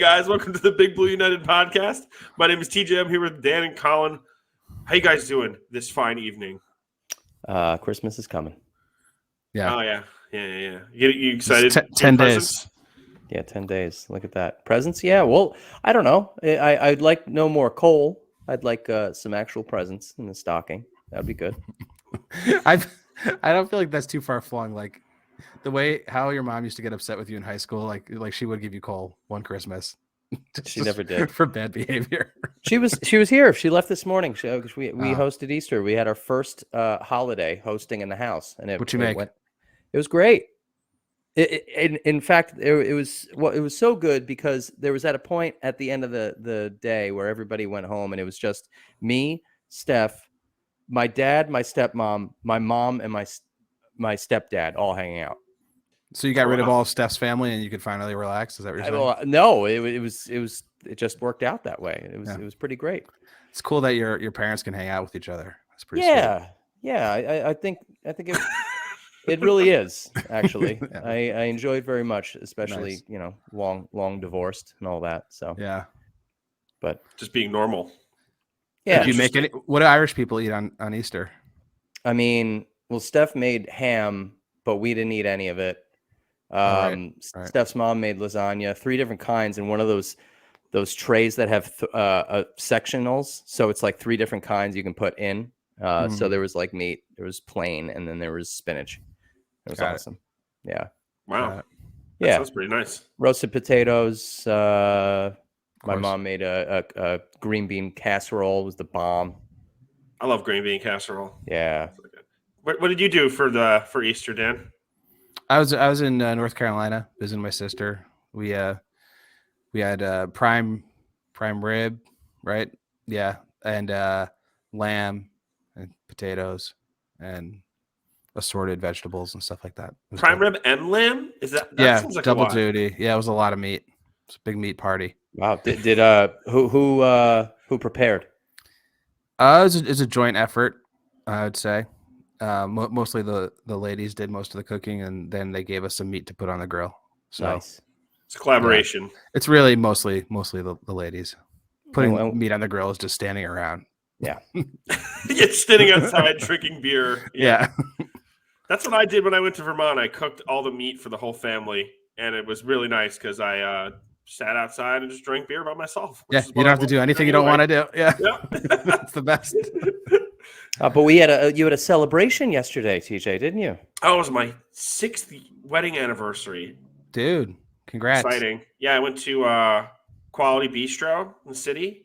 guys? Welcome to the Big Blue United podcast. My name is TJ. I'm here with Dan and Colin. How you guys doing this fine evening? Christmas is coming. Yeah. Oh, yeah. You excited? 10 days. Yeah, 10 days. Look at that. Presents? Yeah, well, I don't know. I'd like no more coal. I'd like some actual presents in the stocking. That'd be good. I don't feel like that's too far flung. Like the way how your mom used to get upset with you in high school, like she would give you coal one Christmas. She never did for bad behavior. She was here. She left this morning. We hosted Easter. We had our first holiday hosting in the house, and it was great. In fact, it was so good because there was at a point at the end of the day where everybody went home, and it was just me, Steph, my dad, my stepmom, my mom, and my stepdad all hanging out. So you got rid of all of Steph's family, and you could finally relax. Is that what you're saying? Well, no, it just worked out that way. It was pretty great. It's cool that your parents can hang out with each other. That's pretty sweet. I think it really is, actually. Yeah. I enjoyed very much, especially, nice. Long divorced and all that. So yeah. But just being normal. Yeah. Did you make any? What do Irish people eat on Easter? I mean, well, Steph made ham, but we didn't eat any of it. Right. Steph's mom made lasagna, 3 different kinds, and one of those trays that have sectionals. So it's like 3 different kinds you can put in. So there was like meat, there was plain, and then there was spinach. It was awesome. Yeah. Wow. That sounds pretty nice. Roasted potatoes. My mom made a green bean casserole. It was the bomb. I love green bean casserole. Yeah. What did you do for Easter, Dan? I was in North Carolina visiting my sister. We had prime rib, right? Yeah, and lamb and potatoes and assorted vegetables and stuff like that. Prime rib and lamb? Is that seems like double duty? Yeah, it was a lot of meat. It's a big meat party. Wow. Did who prepared? It's a joint effort, I would say. Mostly the ladies did most of the cooking, and then they gave us some meat to put on the grill. So nice. It's a collaboration. Yeah. It's really mostly the ladies. Putting meat on the grill is just standing around. Yeah. It's standing outside drinking beer. Yeah. That's what I did when I went to Vermont. I cooked all the meat for the whole family, and it was really nice because I sat outside and just drank beer by myself. Yeah, you don't have to do anything you don't want to do. Yeah. It's the best. But you had a celebration yesterday, TJ, didn't you? Oh, it was my 6th wedding anniversary. Dude, congrats. Exciting. Yeah, I went to Quality Bistro in the city.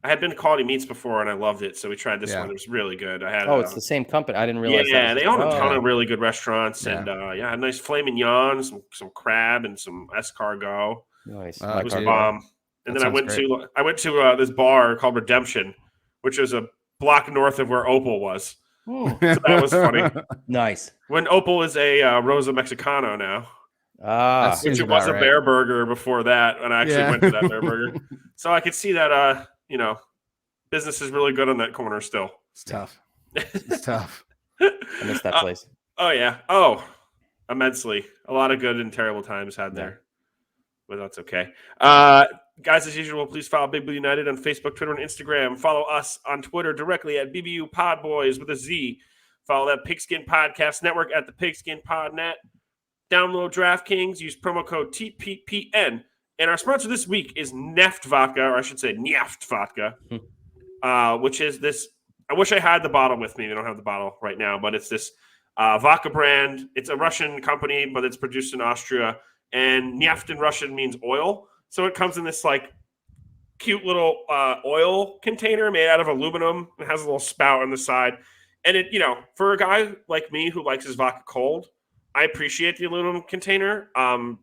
I had been to Quality Meats before, and I loved it, so we tried this one. It was really good. It's the same company. I didn't realize that. Yeah, they own a ton of really good restaurants, and I had a nice filet mignon, some crab, and some escargot. Nice. It was a bomb. And then I went to this bar called Redemption, which was a block north of where Opal was. So that was funny. Nice. When Opal is a Rosa Mexicano now. Which it was a Bear Burger before that, and I actually went to that Bear Burger. So I could see that, business is really good on that corner still. It's tough. It's tough. I miss that place. Oh, yeah. Oh, immensely. A lot of good and terrible times had there. But that's okay. Guys, as usual, please follow Big Blue United on Facebook, Twitter, and Instagram. Follow us on Twitter directly at BBU Podboys with a Z. Follow that Pigskin Podcast Network at the Pigskin Podnet. Download DraftKings. Use promo code TPPN. And our sponsor this week is NEFT Vodka, or I should say NEFT Vodka, which is this. I wish I had the bottle with me. We don't have the bottle right now, but it's this vodka brand. It's a Russian company, but it's produced in Austria. And NEFT in Russian means oil. So it comes in this like cute little oil container made out of aluminum. It has a little spout on the side. And it, for a guy like me who likes his vodka cold, I appreciate the aluminum container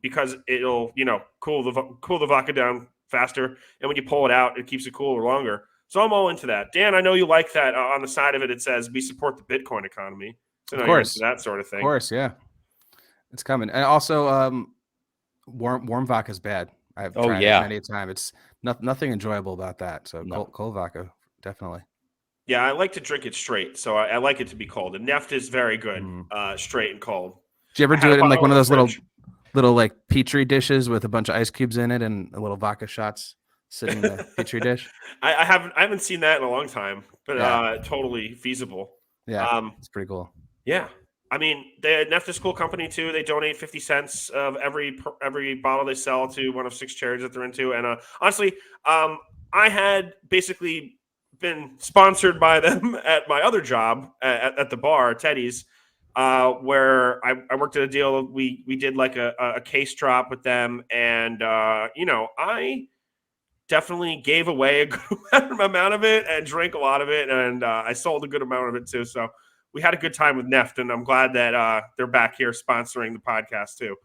because it'll, cool the vodka down faster. And when you pull it out, it keeps it cooler longer. So I'm all into that. Dan, I know you like that. On the side of it, it says, we support the Bitcoin economy. So of course. That sort of thing. Of course, yeah. It's coming. And also, warm vodka is bad. I've tried it many times. It's nothing enjoyable about that. So cold vodka, definitely. Yeah, I like to drink it straight. So I like it to be cold. And NEFT is very good, straight and cold. Do you ever do it in like one of those little little like petri dishes with a bunch of ice cubes in it and a little vodka shots sitting in the petri dish. I haven't seen that in a long time, but Yeah. totally feasible. Yeah, it's pretty cool. Yeah. I mean, the NEFT is a cool company too. They donate 50 cents of every bottle they sell to one of 6 charities that they're into. And honestly, I had basically been sponsored by them at my other job at the bar, Teddy's, where I worked at a deal. We did like a case drop with them, and I definitely gave away a good amount of it and drank a lot of it, and I sold a good amount of it too. So we had a good time with NEFT, and I'm glad that they're back here sponsoring the podcast too,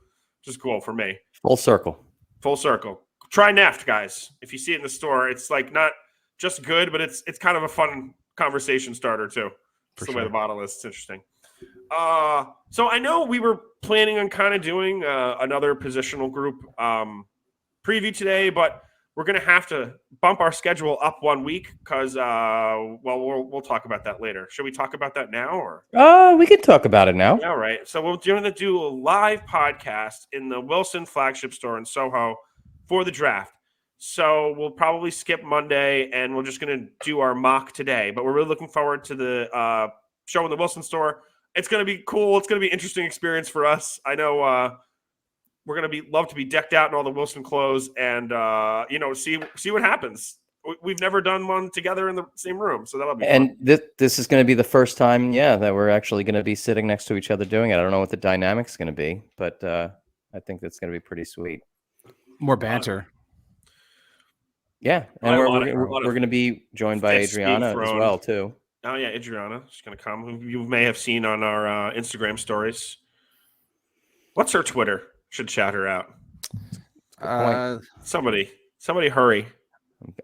which is cool for me. Full circle. Try NEFT, guys. If you see it in the store, it's like not just good, but it's kind of a fun conversation starter too. That's the way the bottle is. It's interesting. So I know we were planning on kind of doing another positional group preview today, but we're going to have to bump our schedule up 1 week because, we'll talk about that later. Should we talk about that now? Or we can talk about it now. All right. So we're going to do a live podcast in the Wilson flagship store in Soho for the draft. So we'll probably skip Monday, and we're just going to do our mock today. But we're really looking forward to the show in the Wilson store. It's going to be cool. It's going to be an interesting experience for us. I know we're going to love to be decked out in all the Wilson clothes and, see what happens. We've never done one together in the same room, so that'll be fun. And this is going to be the first time, that we're actually going to be sitting next to each other doing it. I don't know what the dynamic's going to be, but I think that's going to be pretty sweet. More banter. Yeah, and we're going to be joined by Adriana as well, too. Oh, yeah, Adriana. She's going to come. Who you may have seen on our Instagram stories. What's her Twitter? Should shout her out. Somebody hurry.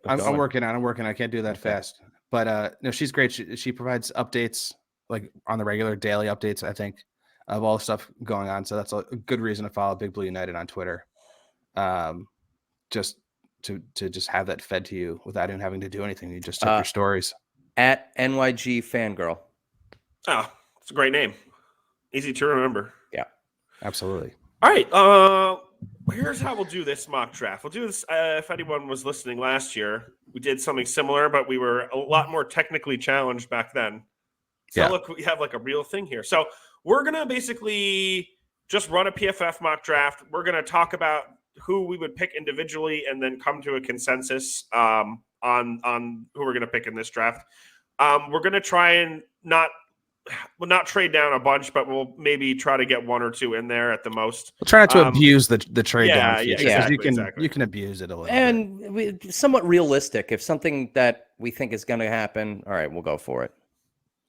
I'm working on. I can't do that fast. But no, she's great. She provides updates like on the regular daily updates, I think, of all the stuff going on. So that's a good reason to follow Big Blue United on Twitter. Just to just have that fed to you without even having to do anything. You just check your stories. At NYG Fangirl. Oh, it's a great name. Easy to remember. Yeah, absolutely. All right. Here's how we'll do this mock draft. We'll do this. If anyone was listening last year, we did something similar, but we were a lot more technically challenged back then. So look, we have like a real thing here. So we're going to basically just run a PFF mock draft. We're going to talk about who we would pick individually and then come to a consensus on who we're going to pick in this draft. We're going to try and we'll not trade down a bunch, but we'll maybe try to get 1 or 2 in there at the most. We'll try not to abuse the trade down feature. Exactly. You can abuse it a little bit. Somewhat realistic. If something that we think is going to happen, all right, we'll go for it.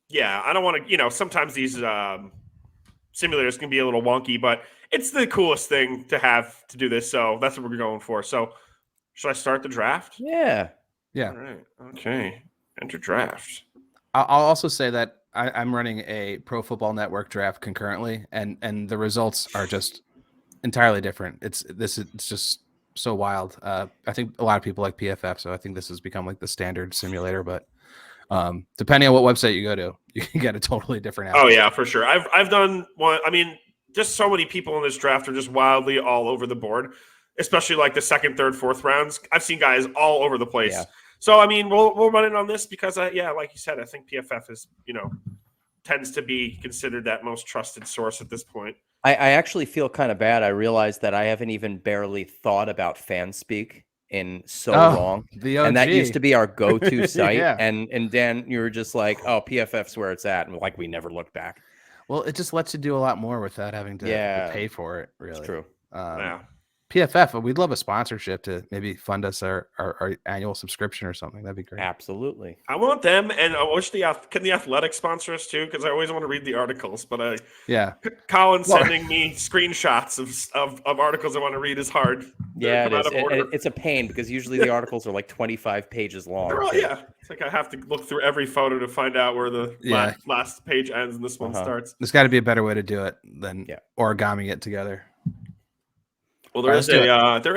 Yeah, I don't want to, sometimes these simulators can be a little wonky, but it's the coolest thing to have to do this. So that's what we're going for. So should I start the draft? Yeah. All right. Okay. Enter draft. I'll also say that I'm running a Pro Football Network draft concurrently, and the results are just entirely different. It's just so wild. I think a lot of people like PFF, so I think this has become like the standard simulator. But depending on what website you go to, you can get a totally different outcome. Oh yeah, for sure. I've done one. I mean, just so many people in this draft are just wildly all over the board, especially like the 2nd, 3rd, 4th rounds. I've seen guys all over the place. Yeah. So, I mean, we'll run it on this because, like you said, I think PFF is, tends to be considered that most trusted source at this point. I actually feel kind of bad. I realized that I haven't even barely thought about FanSpeak in so long. And that used to be our go-to site. Yeah. And Dan, you were just like, oh, PFF's where it's at. And like, we never looked back. Well, it just lets you do a lot more without having to pay for it, really. It's true. PFF, we'd love a sponsorship to maybe fund us our annual subscription or something. That'd be great. Absolutely. I want them, and I wish can the Athletic sponsor us too? Because I always want to read the articles. But Colin sending me screenshots of articles I want to read is hard. Yeah, it is. It's a pain because usually the articles are like 25 pages long. It's like I have to look through every photo to find out where the last page ends and this one starts. There's got to be a better way to do it than origami it together. Well, there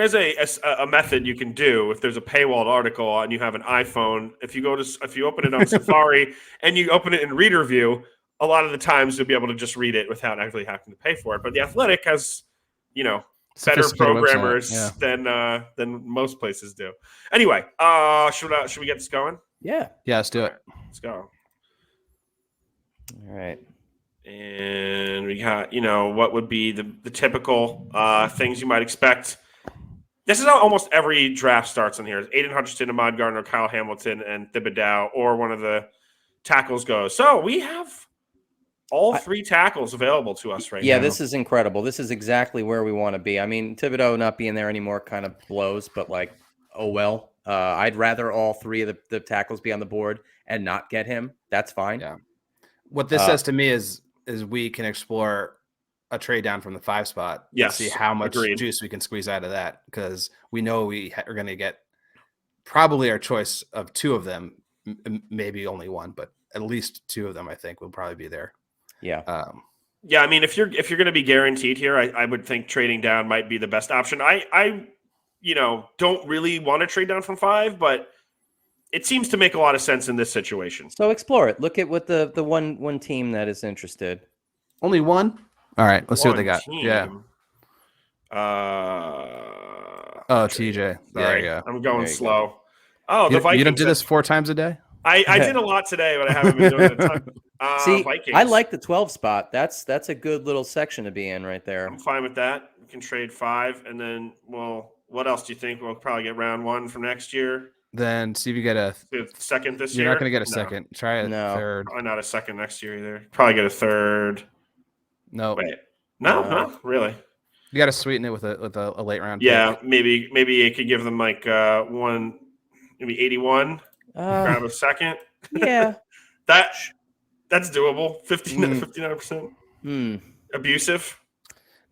is a method you can do if there's a paywalled article and you have an iPhone. If you open it on Safari and you open it in Reader View, a lot of the times you'll be able to just read it without actually having to pay for it. But the Athletic has, better Sophisticated programmers website, than most places do. Anyway, should we get this going? Yeah. Yeah, let's do it. Let's go. All right. And we got, what would be the typical things you might expect. This is how almost every draft starts on here. Aiden Hutchinson, Ahmad Gardner, Kyle Hamilton, and Thibodeau, or one of the tackles goes. So we have all three tackles available to us right now. Yeah, this is incredible. This is exactly where we want to be. I mean, Thibodeau not being there anymore kind of blows, but like, oh well. I'd rather all three of the tackles be on the board and not get him. That's fine. Yeah. What this says to me is we can explore a trade down from the 5 spot. Yes, see how much agreed. Juice we can squeeze out of that, because we know we are going to get probably our choice of 2 of them, maybe only 1, but at least 2 of them I think will probably be there. Yeah. Yeah, I mean, if you're going to be guaranteed here, I would think trading down might be the best option. I don't really want to trade down from 5, but it seems to make a lot of sense in this situation. So explore it. Look at what the one team that is interested. Only 1? All right, let's see what they got. Team. Yeah. TJ. There you go. I'm going slow. Oh, the Vikings. You don't do this 4 times a day? I did a lot today, but I haven't been doing it a ton. See, Vikings. I like the 12 spot. That's a good little section to be in right there. I'm fine with that. We can trade 5, and then, what else do you think? We'll probably get round 1 from next year. Then see if you get a second this year. You're not going to get a second. Try a third. Probably not a second next year either. Probably get a third. No. Wait. No, really. You got to sweeten it with a late round. Yeah, pick. maybe it could give them like one, maybe 81. Grab a second. Yeah. That's doable. 59%. Abusive.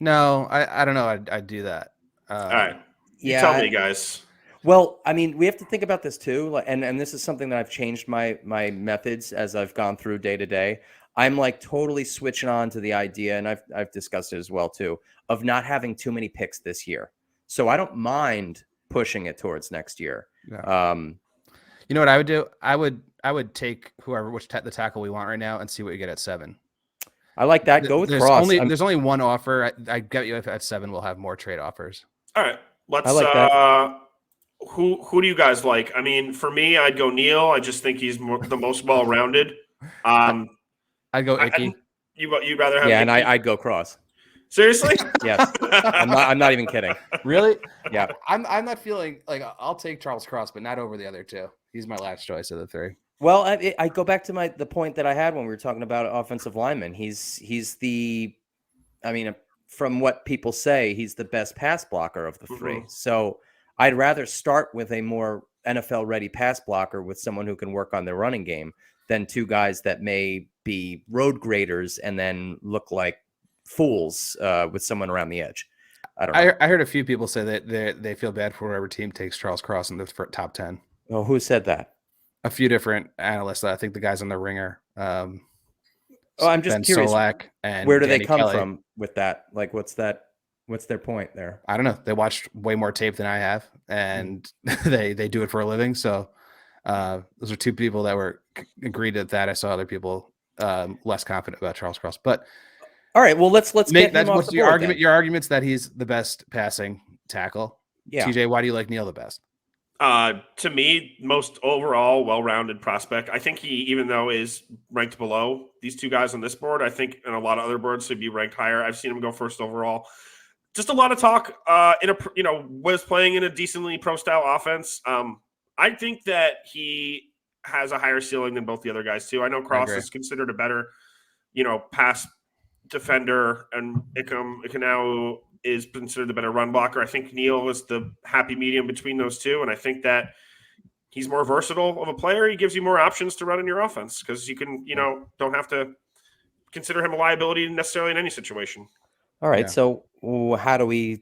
No, I don't know. I'd do that. All right. Tell me, guys. Well, I mean, we have to think about this too, and this is something that I've changed my methods as I've gone through day to day. I'm like totally switching on to the idea, and I've discussed it as well too, of not having too many picks this year. So I don't mind pushing it towards next year. Yeah. You know what I would do? I would take the tackle we want right now and see what you get at 7. I like that. Go with Cross. There's only one offer. I get you if at 7 we'll have more trade offers. All right. I like that. Who do you guys like? I mean, for me, I'd go Neil. I just think he's the most well-rounded. I'd go Icky. You'd rather have Icky? And I'd go Cross. Seriously? Yes. I'm not even kidding. Really? Yeah. I'm not feeling like I'll take Charles Cross, but not over the other 2. He's my last choice of the 3. Well, I go back to the point that I had when we were talking about offensive lineman. He's from what people say, he's the best pass blocker of the 3. Mm-hmm. So I'd rather start with a more NFL ready pass blocker with someone who can work on their running game than 2 guys that may be road graders and then look like fools with someone around the edge. I don't know. I heard a few people say that they feel bad for whoever team takes Charles Cross in the top 10. Oh, who said that? A few different analysts. I think the guys on the Ringer. I'm just Ben curious. Solak and where do Danny they come Kelly. from with that? Like, what's their point there? I don't know. They watched way more tape than I have, and they do it for a living. So those are 2 people that were agreed at that. I saw other people less confident about Charles Cross, but all right. Well, let's get him off what's the your board, argument. then. Your argument's that he's the best passing tackle. Yeah. TJ, why do you like Neil the best? To me, most overall well-rounded prospect. I think he, even though is ranked below these 2 guys on this board, I think in a lot of other boards he'd be ranked higher. I've seen him go first overall. Just a lot of talk. Was playing in a decently pro-style offense. I think that he has a higher ceiling than both the other guys too. I know Cross is considered a better, pass defender, and Ikanau is considered the better run blocker. I think Neil is the happy medium between those 2, and I think that he's more versatile of a player. He gives you more options to run in your offense because you can, don't have to consider him a liability necessarily in any situation. All right, so how do we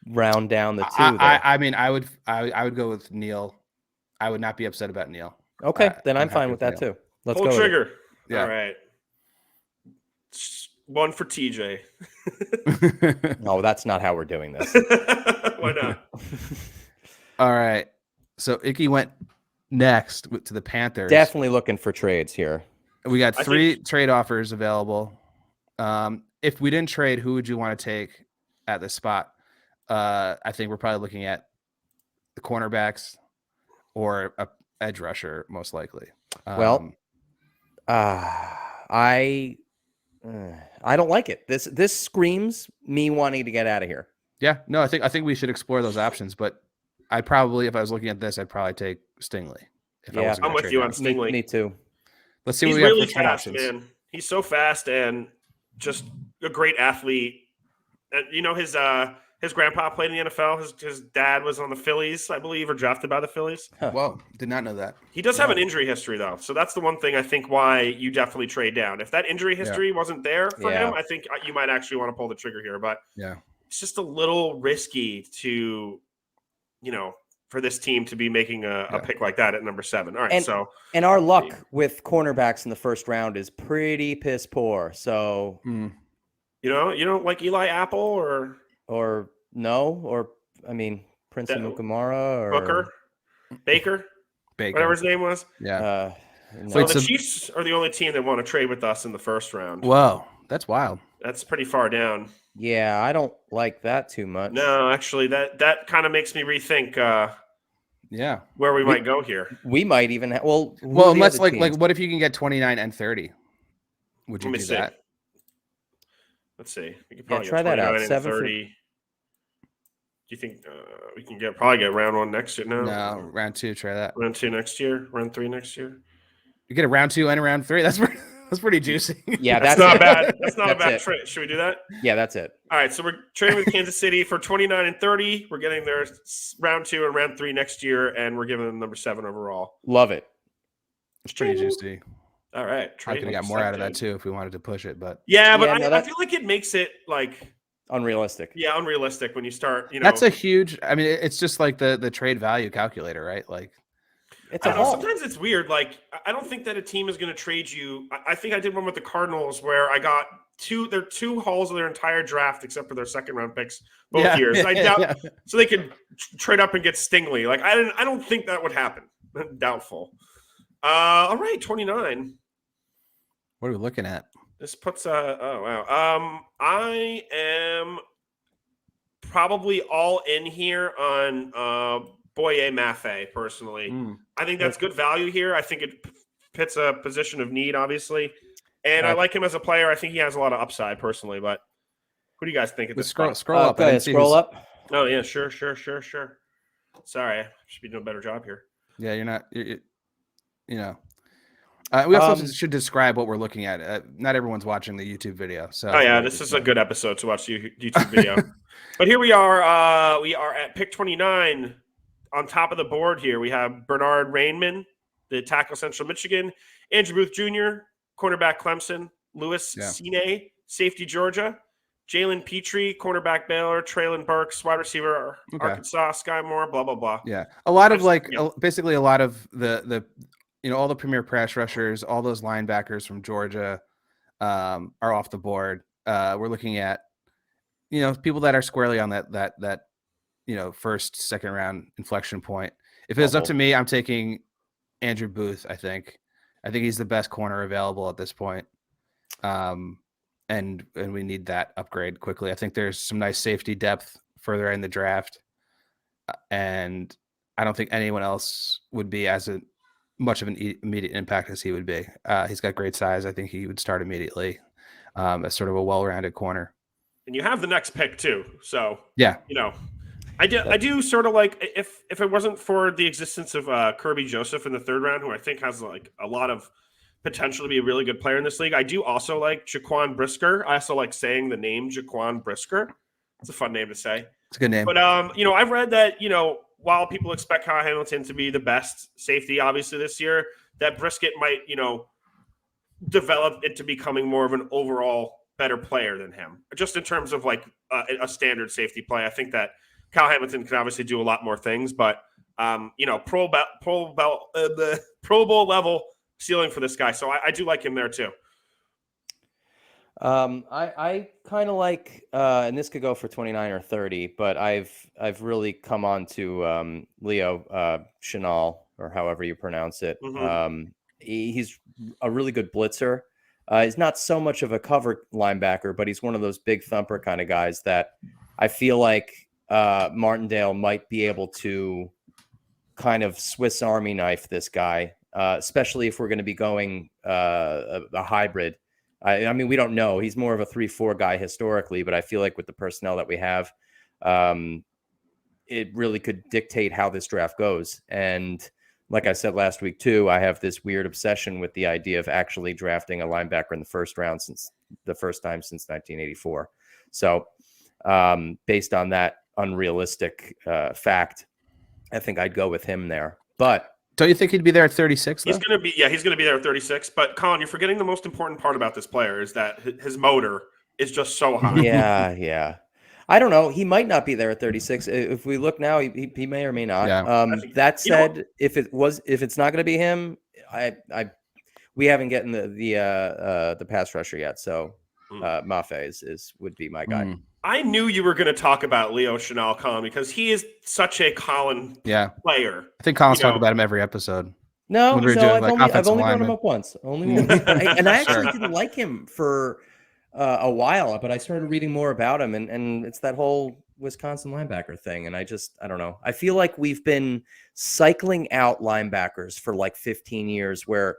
round down the 2? I mean, I would go with Neil. I would not be upset about Neil. Okay, then I'm fine with that too. Let's pull go. Trigger. Yeah. All right. One for TJ. No, that's not how we're doing this. Why not? All right. So Icky went next to the Panthers. Definitely looking for trades here. We got 3 trade offers available. If we didn't trade, who would you want to take at this spot. I think we're probably looking at the cornerbacks or a edge rusher, most likely. I don't like it. This screams me wanting to get out of here. Yeah, no, I think we should explore those options. But I'd probably, if I was looking at this, I'd probably take Stingley. I'm with you on Stingley. Me too. Let's see He's what we really have for trade fast, options. man. He's so fast and just a great athlete. And his grandpa played in the NFL. His dad was on the Phillies, I believe, or drafted by the Phillies. Whoa, did not know that. He does have an injury history, though. So that's the one thing I think why you definitely trade down. If that injury history wasn't there for him, I think you might actually want to pull the trigger here. But it's just a little risky to, for this team to be making a pick like that at number 7. All right, and our luck with cornerbacks in the first round is pretty piss poor. So you don't like Eli Apple or I mean Prince Amukamara or Booker, Baker, whatever his name was. Yeah. So the Chiefs are the only team that want to trade with us in the first round. Whoa, that's wild. That's pretty far down. Yeah, I don't like that too much. No, actually, that kind of makes me rethink. Where we might go here. We might even have. Well, unless like what if you can get 29 and 30? Would you do that? Let's see. We could probably try that out. 30. Do you think we can probably get round 1 next year? No, round 2. Try that. Round 2 next year. Round 3 next year. You get a round 2 and a round 3. That's pretty juicy. Yeah, that's not bad. That's not a bad trade. Should we do that? Yeah, that's it. All right, so we're trading with Kansas City for 29 and 30. We're getting their round 2 and round 3 next year, and we're giving them number 7 overall. Love it. It's pretty juicy. All right, I could have got more out of that too if we wanted to push it, but I feel like it makes it like unrealistic. Yeah, unrealistic when you start. That's a huge. I mean, it's just like the trade value calculator, right? Like. Sometimes it's weird. Like, I don't think that a team is going to trade you. I think I did one with the Cardinals where I got their 2 hauls of their entire draft except for their second round picks both years. I doubt so they could trade up and get Stingley. Like, I don't think that would happen. Doubtful. All right, 29. What are we looking at? This puts I am probably all in here on Boye Mafe, personally. I think that's good value here. I think it fits a position of need, obviously. And I like him as a player. I think he has a lot of upside, personally. But who do you guys think at this scroll point? Scroll up. Scroll up. Oh, yeah, sure. Sorry, I should be doing a better job here. Yeah, you're not. We also should describe what we're looking at. Not everyone's watching the YouTube video. So this is a good episode to watch the YouTube video. But here we are. We are at pick 29. On top of the board here, we have Bernard Rainman, the tackle Central Michigan, Andrew Booth Jr., cornerback Clemson, Lewis Cine, safety Georgia, Jalen Petrie, cornerback Baylor, Traylon Burks, wide receiver Arkansas, Sky Moore, blah, blah, blah. Yeah. A lot of basically a lot of the all the premier pass rushers, all those linebackers from Georgia are off the board. We're looking at, people that are squarely on that first, second round inflection point. If it was up to me, I'm taking Andrew Booth. I think he's the best corner available at this point. And we need that upgrade quickly. I think there's some nice safety depth further in the draft. And I don't think anyone else would be as much of an immediate impact as he would be. He's got great size. I think he would start immediately as sort of a well-rounded corner. And you have the next pick too. So, yeah, I do sort of like if it wasn't for the existence of Kirby Joseph in the 3rd round, who I think has like a lot of potential to be a really good player in this league. I do also like Jaquan Brisker. I also like saying the name Jaquan Brisker. It's a fun name to say. It's a good name. But I've read that while people expect Kyle Hamilton to be the best safety, obviously this year, that Brisket might develop into becoming more of an overall better player than him, just in terms of like a standard safety play. I think that Kyle Hamilton can obviously do a lot more things, but Pro Bowl level ceiling for this guy. So I do like him there too. I kind of like, and this could go for 29 or 30, but I've really come on to Leo Chenal, or however you pronounce it. Mm-hmm. He's a really good blitzer. He's not so much of a cover linebacker, but he's one of those big thumper kind of guys that I feel like Martindale might be able to kind of Swiss Army knife this guy, especially if we're going to be going a hybrid. I mean, we don't know. He's more of a 3-4 guy historically, but I feel like with the personnel that we have, it really could dictate how this draft goes. And like I said last week too, I have this weird obsession with the idea of actually drafting a linebacker in the first round since the first time since 1984. So based on that unrealistic fact, I think I'd go with him there. But don't you think he'd be there at 36? He's going to be there at 36. But Colin, you're forgetting the most important part about this player is that his motor is just so high. Yeah. I don't know. He might not be there at 36. If we look now, he may or may not. Yeah. That said, if it's not going to be him, we haven't gotten the pass rusher yet. So Mafe would be my guy. I knew you were going to talk about Leo Chenal, Colin, because he is such a Colin player. I think Colin's talked about him every episode. No, I've only brought him up once. Only once. And I actually didn't like him for a while, but I started reading more about him, and it's that whole Wisconsin linebacker thing. And I don't know. I feel like we've been cycling out linebackers for like 15 years where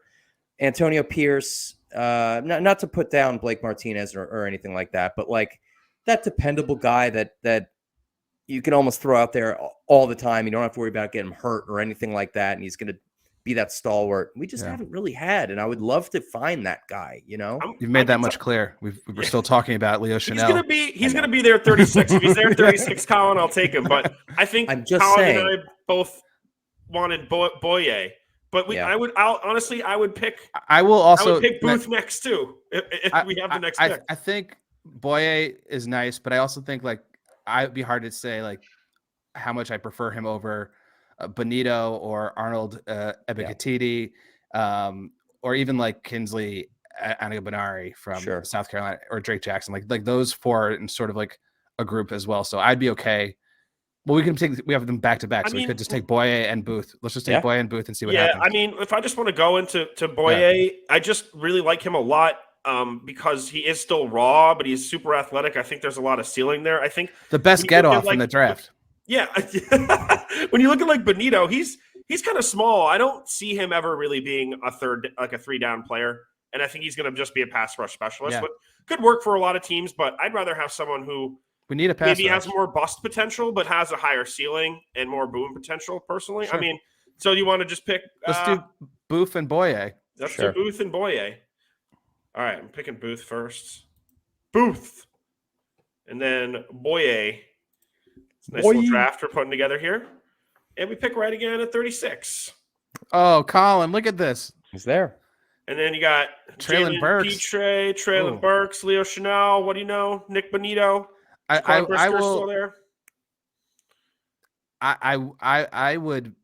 Antonio Pierce, not to put down Blake Martinez or anything like that, but like that dependable guy that you can almost throw out there all the time. You don't have to worry about getting hurt or anything like that. And he's going to be that stalwart. We just haven't really had. And I would love to find that guy, you know? You've made that much clear. We're still talking about Leo Chenal. He's going to be there at 36. If he's there at 36, Colin, I'll take him. But I think Colin and I both wanted Boye. But I would pick. I would pick Booth next too. If we have the next pick. I think Boye is nice, but I also think like it'd be hard to say like how much I prefer him over Bonito or Arnold Ebikatiti, or even like Kinsley Anagbonari from South Carolina, or Drake Jackson. Like those four are in sort of like a group as well. So I'd be okay. Well, we have them back to back, so we could just take Boye and Booth. Let's just take Boye and Booth and see what happens. Yeah, I mean, if I just want to go into Boye, I just really like him a lot because he is still raw, but he's super athletic. I think there's a lot of ceiling there. I think the best get off in the draft. Yeah, when you look at like Bonito, he's kind of small. I don't see him ever really being a 3-down player, and I think he's going to just be a pass rush specialist. But could work for a lot of teams. But I'd rather have someone who. We need a pass maybe has more bust potential, but has a higher ceiling and more boom potential. Personally, I mean, so you want to just pick? Let's do Booth and Boye. Let's do Booth and Boye. All right, I'm picking Booth first. Booth, and then Boye. Nice little draft we're putting together here, and we pick right again at 36. Oh, Colin, look at this. He's there. And then you got Traylon Burks, Traylon Burks, Leo Chenal. What do you know? Nick Bonito. I will. Still there? I would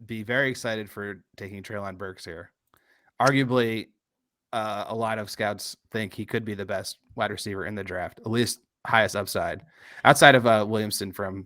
be very excited for taking Traylon Burks here. Arguably, a lot of scouts think he could be the best wide receiver in the draft, at least highest upside, outside of Williamson from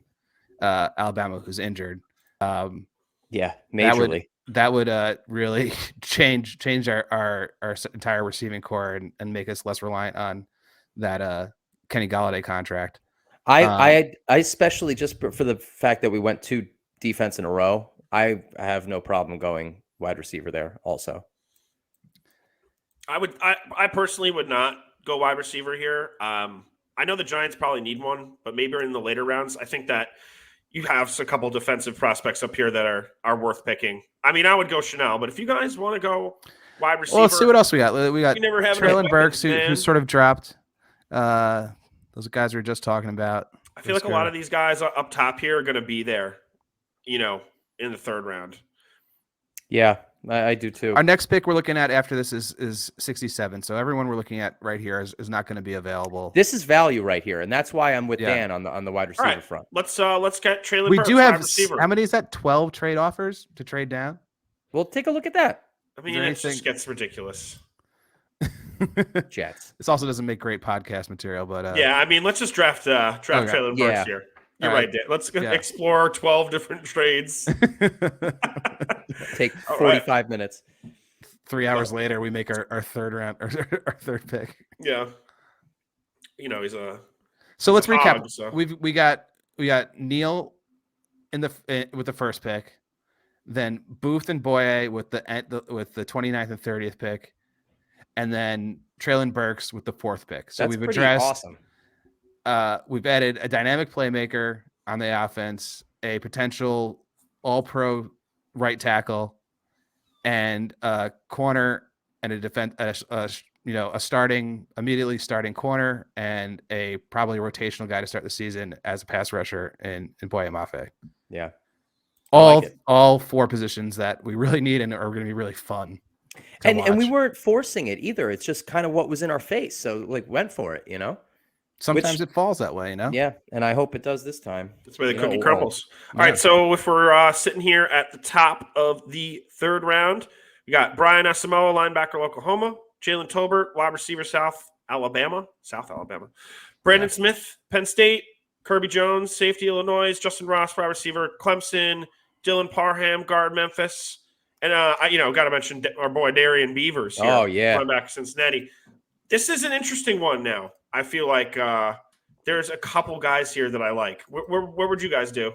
Alabama, who's injured. Majorly. That would really change our entire receiving core and make us less reliant on that Kenny Golladay contract. I especially just for the fact that we went 2 defense in a row, I have no problem going wide receiver there also. I personally would not go wide receiver here. I know the Giants probably need one, but maybe in the later rounds. I think that you have a couple defensive prospects up here that are worth picking. I mean, I would go Chenal, but if you guys want to go wide receiver, well, let's see what else we got. We got Traylon Burks, who sort of dropped. Those guys we were just talking about. I feel like a lot of these guys up top here are going to be there, in the 3rd round. Yeah, I do too. Our next pick we're looking at after this is 67. So everyone we're looking at right here is not going to be available. This is value right here, and that's why I'm with Dan on the wide receiver front. Let's get Traylon Burks. We do have how many is that? 12 trade offers to trade down. Well, take a look at that. I mean, it just gets ridiculous. Jets. This also doesn't make great podcast material, but I mean, let's just draft Traylon Burks here. You're right, Dan. Let's explore 12 different trades. Take 45 minutes. 3 hours later, we make our 3rd round, our 3rd pick. Yeah, he's a So let's recap. Hog, so. We got Neal with the first pick, then Booth and Boye with the 29th and 30th pick, and then Traylon Burks with the 4th pick. So That's we've pretty addressed. Awesome. We've added a dynamic playmaker on the offense, a potential All-Pro right tackle, and a corner and a defense. Immediately starting corner, and a probably rotational guy to start the season as a pass rusher in Boye Mafe. Yeah. All 4 positions that we really need and are going to be really fun. And we weren't forcing it either. It's just kind of what was in our face. So went for it, Sometimes it falls that way, Yeah, and I hope it does this time. That's where the cookie crumbles. All right, so if we're sitting here at the top of the 3rd round, we got Brian Essimo, linebacker, Oklahoma. Jalen Tolbert, wide receiver, South Alabama. Brandon Smith, Penn State. Kirby Jones, safety, Illinois. Justin Ross, wide receiver, Clemson. Dylan Parham, guard, Memphis. And, got to mention our boy Darian Beavers here. Oh, yeah. Linebacker, Cincinnati. This is an interesting one now. I feel like there's a couple guys here that I like. Where would you guys do?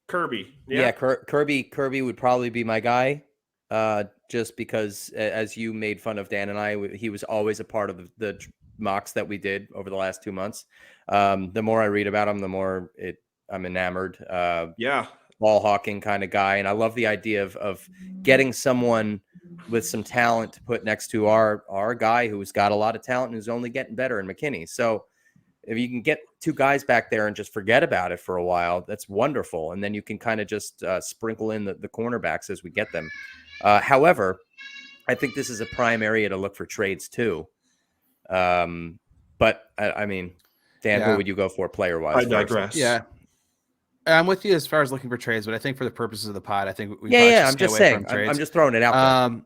Kirby. Yeah, Kirby would probably be my guy, just because, as you made fun of Dan and I, he was always a part of the mocks that we did over the last 2 months. The more I read about him, the more I'm enamored. Ball hawking kind of guy, and I love the idea of getting someone with some talent to put next to our guy who's got a lot of talent and who's only getting better in McKinney. So if you can get 2 guys back there and just forget about it for a while, that's wonderful. And then you can kind of just sprinkle in the cornerbacks as we get them. However, I think this is a prime area to look for trades too. But I mean, Dan, who would you go for player-wise? I digress. Yeah. I'm with you as far as looking for trades, but I think for the purposes of the pod, I think we I'm just saying. I'm just throwing it out there.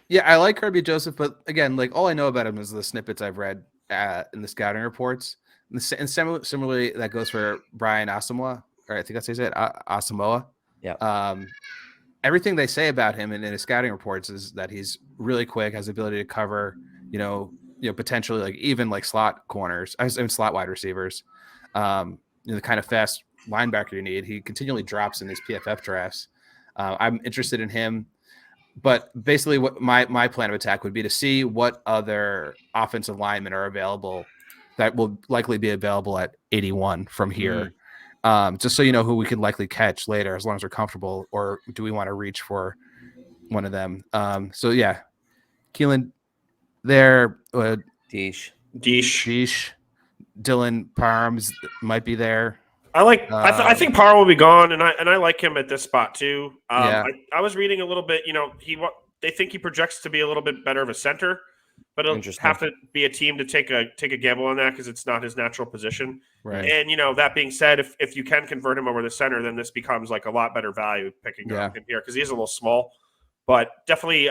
Yeah, I like Kirby Joseph, but again, like all I know about him is the snippets I've read in the scouting reports. And similarly, that goes for Brian Asamoah, or I think that's how you say it, Asamoah. Yeah. Everything they say about him in his scouting reports is that he's really quick, has the ability to cover, potentially like even like slot corners, slot wide receivers. The kind of fast linebacker you need. He continually drops in these PFF drafts. I'm interested in him. But basically, what my plan of attack would be to see what other offensive linemen are available that will likely be available at 81 from here, just so you know who we could likely catch later, as long as we're comfortable, or do we want to reach for one of them? So yeah, Keelan, there, Deesh, Dylan Parhams might be there. I think Parr will be gone, and I like him at this spot too. I was reading a little bit. They think he projects to be a little bit better of a center, but it'll have to be a team to take a gamble on that because it's not his natural position. Right. And that being said, if you can convert him over to center, then this becomes like a lot better value picking up him here because he is a little small, but definitely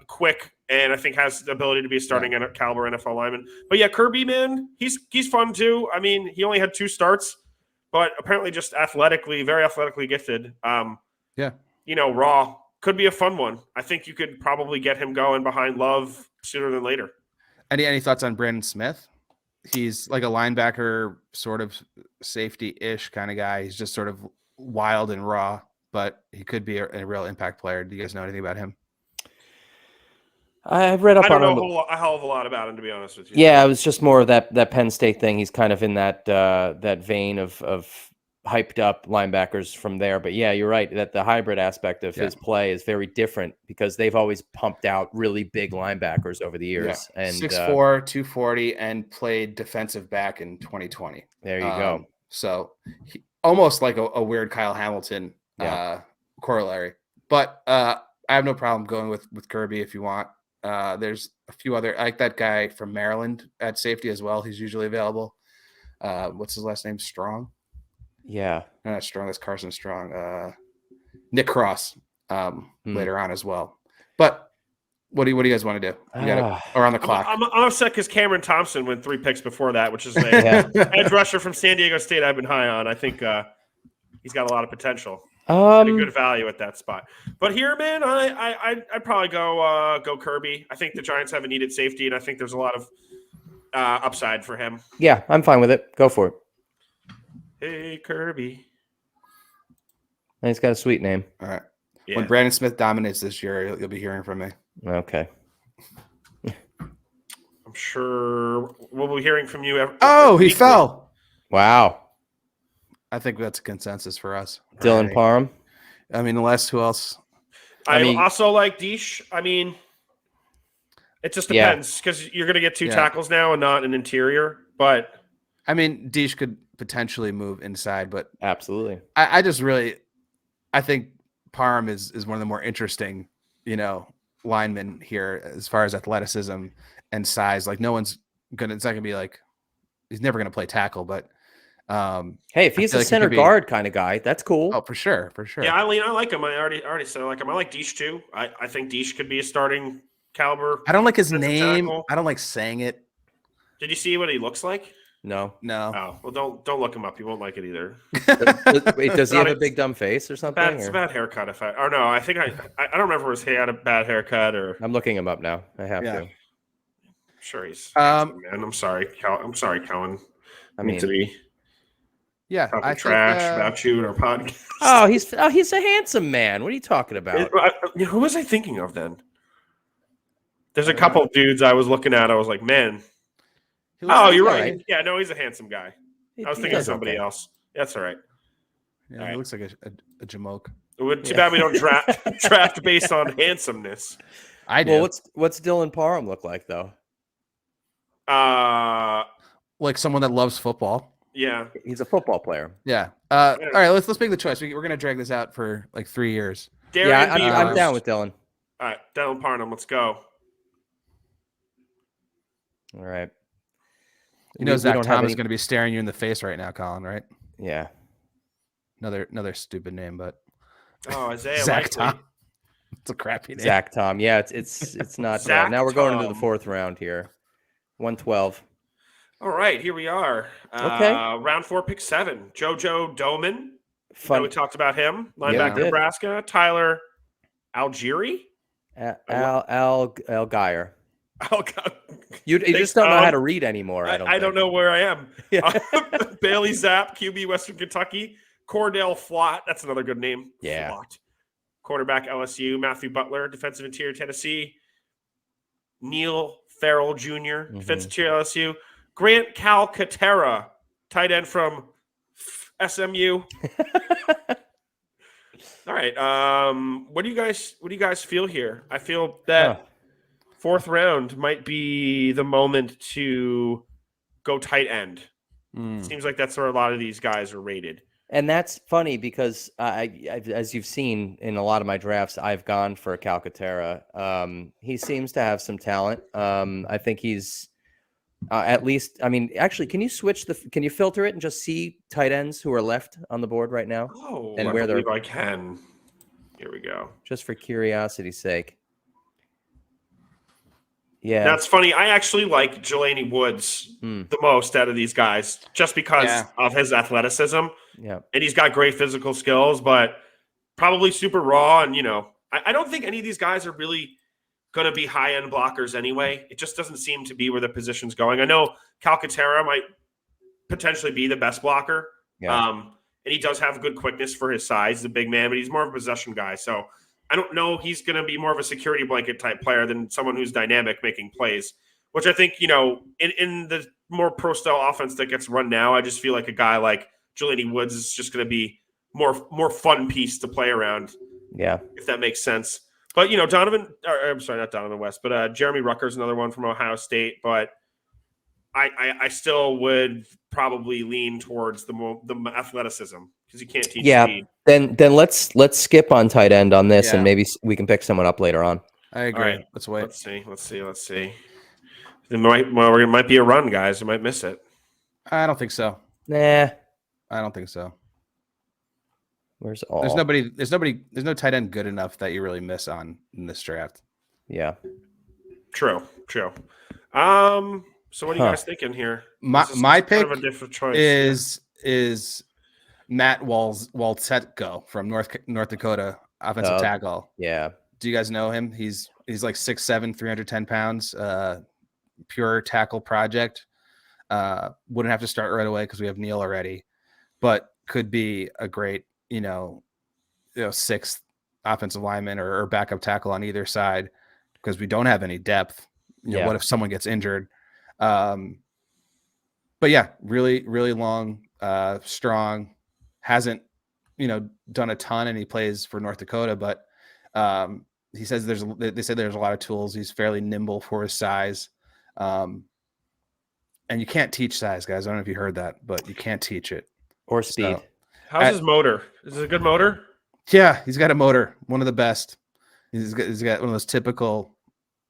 quick, and I think has the ability to be a starting caliber NFL lineman. But yeah, Kirby, man, he's fun too. I mean, he only had 2 starts. But apparently just very athletically gifted. Raw could be a fun one. I think you could probably get him going behind Love sooner than later. Any thoughts on Brandon Smith? He's like a linebacker, sort of safety-ish kind of guy. He's just sort of wild and raw, but he could be a real impact player. Do you guys know anything about him? I've read up on him. I don't know a hell of a lot about him, to be honest with you. Yeah, it was just more of that Penn State thing. He's kind of in that vein of hyped up linebackers from there. But yeah, you're right that the hybrid aspect of his play is very different because they've always pumped out really big linebackers over the years. Yeah. And 6'4", 240, and played defensive back in 2020. There you go. So almost like a weird Kyle Hamilton corollary. But I have no problem going with Kirby if you want. There's a few other, I like that guy from Maryland at safety as well. He's usually available. What's his last name? Strong? Yeah. Not Strong. That's Carson Strong. Nick Cross later on as well. But what do you guys want to do? You got around the clock. I'm upset because Cameron Thompson went 3 picks before that, which is an edge rusher from San Diego State I've been high on. I think he's got a lot of potential. At a good value at that spot. But here, man, I'd probably go Kirby. I think the Giants have a needed safety, and I think there's a lot of upside for him. Yeah, I'm fine with it. Go for it. Hey, Kirby. And he's got a sweet name. All right. Yeah. When Brandon Smith dominates this year, you'll be hearing from me. Okay. I'm sure we'll be hearing from you. He fell. Wow. I think that's a consensus for us. Dylan Right. Parham. I mean, unless who else? I mean, also like Deesh. I mean, it just depends because you're going to get two tackles now and not an interior. But I mean, Deesh could potentially move inside, but absolutely. I think Parham is one of the more interesting, linemen here as far as athleticism and size. Like it's not gonna be like he's never gonna play tackle, but hey, if he's a center guard kind of guy, that's cool. Oh, for sure. Yeah, I like him. I already said I like him. I like Deesh too. I think Deesh could be a starting caliber. I don't like his name. Tackle. I don't like saying it. Did you see what he looks like? No. Oh, well, don't look him up. You won't like it either. Wait, does he have a big dumb face or something? It's a bad haircut. I think I don't remember if he had a bad haircut or. I'm looking him up now. I have to. I'm sure he's handsome, man. I'm sorry, Colin. I mean, to be. Yeah, talking trash about you in our podcast. He's a handsome man. What are you talking about? Who was I thinking of then? There's a couple of dudes I was looking at. I was like, man. Oh, you're right. Yeah, no, he's a handsome guy. I was thinking of somebody else. That's all right. Yeah, he looks like a jamoke. Too bad we don't draft based on handsomeness. I do. Well, what's Dylan Parham look like though? Like someone that loves football. Yeah, he's a football player. Yeah. All right, let's make the choice. We're gonna drag this out for like 3 years. I'm down with Dylan. All right, Dylan Parham. Let's go. All right. Zach Tom is going to be staring you in the face right now, Colin. Right? Yeah. Another stupid name, but Isaiah Zach Likely. Tom. It's a crappy name. Zach Tom. Yeah, it's not. Zach now we're going into Tom. the fourth round here. 112. All right, here we are. Okay. Round 4, pick 7. JoJo Doman. Fun. We talked about him. Linebacker, Nebraska. Tyler Algieri. Al Geyer. Oh God! You just don't know how to read anymore. I don't know where I am. Yeah. Bailey Zapp, QB, Western Kentucky. Cordell Flott, that's another good name. Yeah. Flott. Quarterback, LSU. Matthew Butler, defensive interior, Tennessee. Neil Farrell Jr., defensive interior, LSU. Grant Calcaterra, tight end from SMU. All right. What do you guys feel here? I feel that. Fourth round might be the moment to go tight end. Seems like that's where a lot of these guys are rated. And that's funny because as you've seen in a lot of my drafts, I've gone for Calcaterra. He seems to have some talent. I think he's at least. I mean, actually, can you filter it and just see tight ends who are left on the board right now? Oh, and I believe I can. Here we go. Just for curiosity's sake. Yeah, that's funny. I actually like Delaney Woods the most out of these guys, just because of his athleticism. Yeah, and he's got great physical skills, but probably super raw. And I don't think any of these guys are really going to be high end blockers anyway. It just doesn't seem to be where the position's going. I know Calcaterra might potentially be the best blocker, and he does have good quickness for his size. He's a big man, but he's more of a possession guy. So I don't know. He's going to be more of a security blanket type player than someone who's dynamic making plays, which I think, in the more pro style offense that gets run now, I just feel like a guy like Delaney Woods is just going to be more fun piece to play around. Yeah. If that makes sense. But, not Donovan West, but Jeremy Rucker's another one from Ohio State. But I still would probably lean towards the athleticism because you can't teach speed. Then let's skip on tight end on this, and maybe we can pick someone up later on. I agree. Right. Let's wait. Let's see. It might be a run, guys. You might miss it. I don't think so. Nah, I don't think so. Where's all? There's no tight end good enough that you really miss on in this draft. Yeah. True. So what are you guys thinking here? My pick kind of a different choice. is Matt Waltzetko from North Dakota, offensive tackle. Yeah. Do you guys know him? He's like 6'7", 310 pounds, pure tackle project. Wouldn't have to start right away because we have Neal already, but could be a great, sixth offensive lineman or backup tackle on either side because we don't have any depth. What if someone gets injured? But yeah, really, really long, strong, hasn't, done a ton, and he plays for North Dakota, but he says they said there's a lot of tools. He's fairly nimble for his size. And you can't teach size, guys. I don't know if you heard that, but you can't teach it. Or speed. So, how's his motor? Is it a good motor? Yeah, he's got a motor, one of the best. He's got one of those typical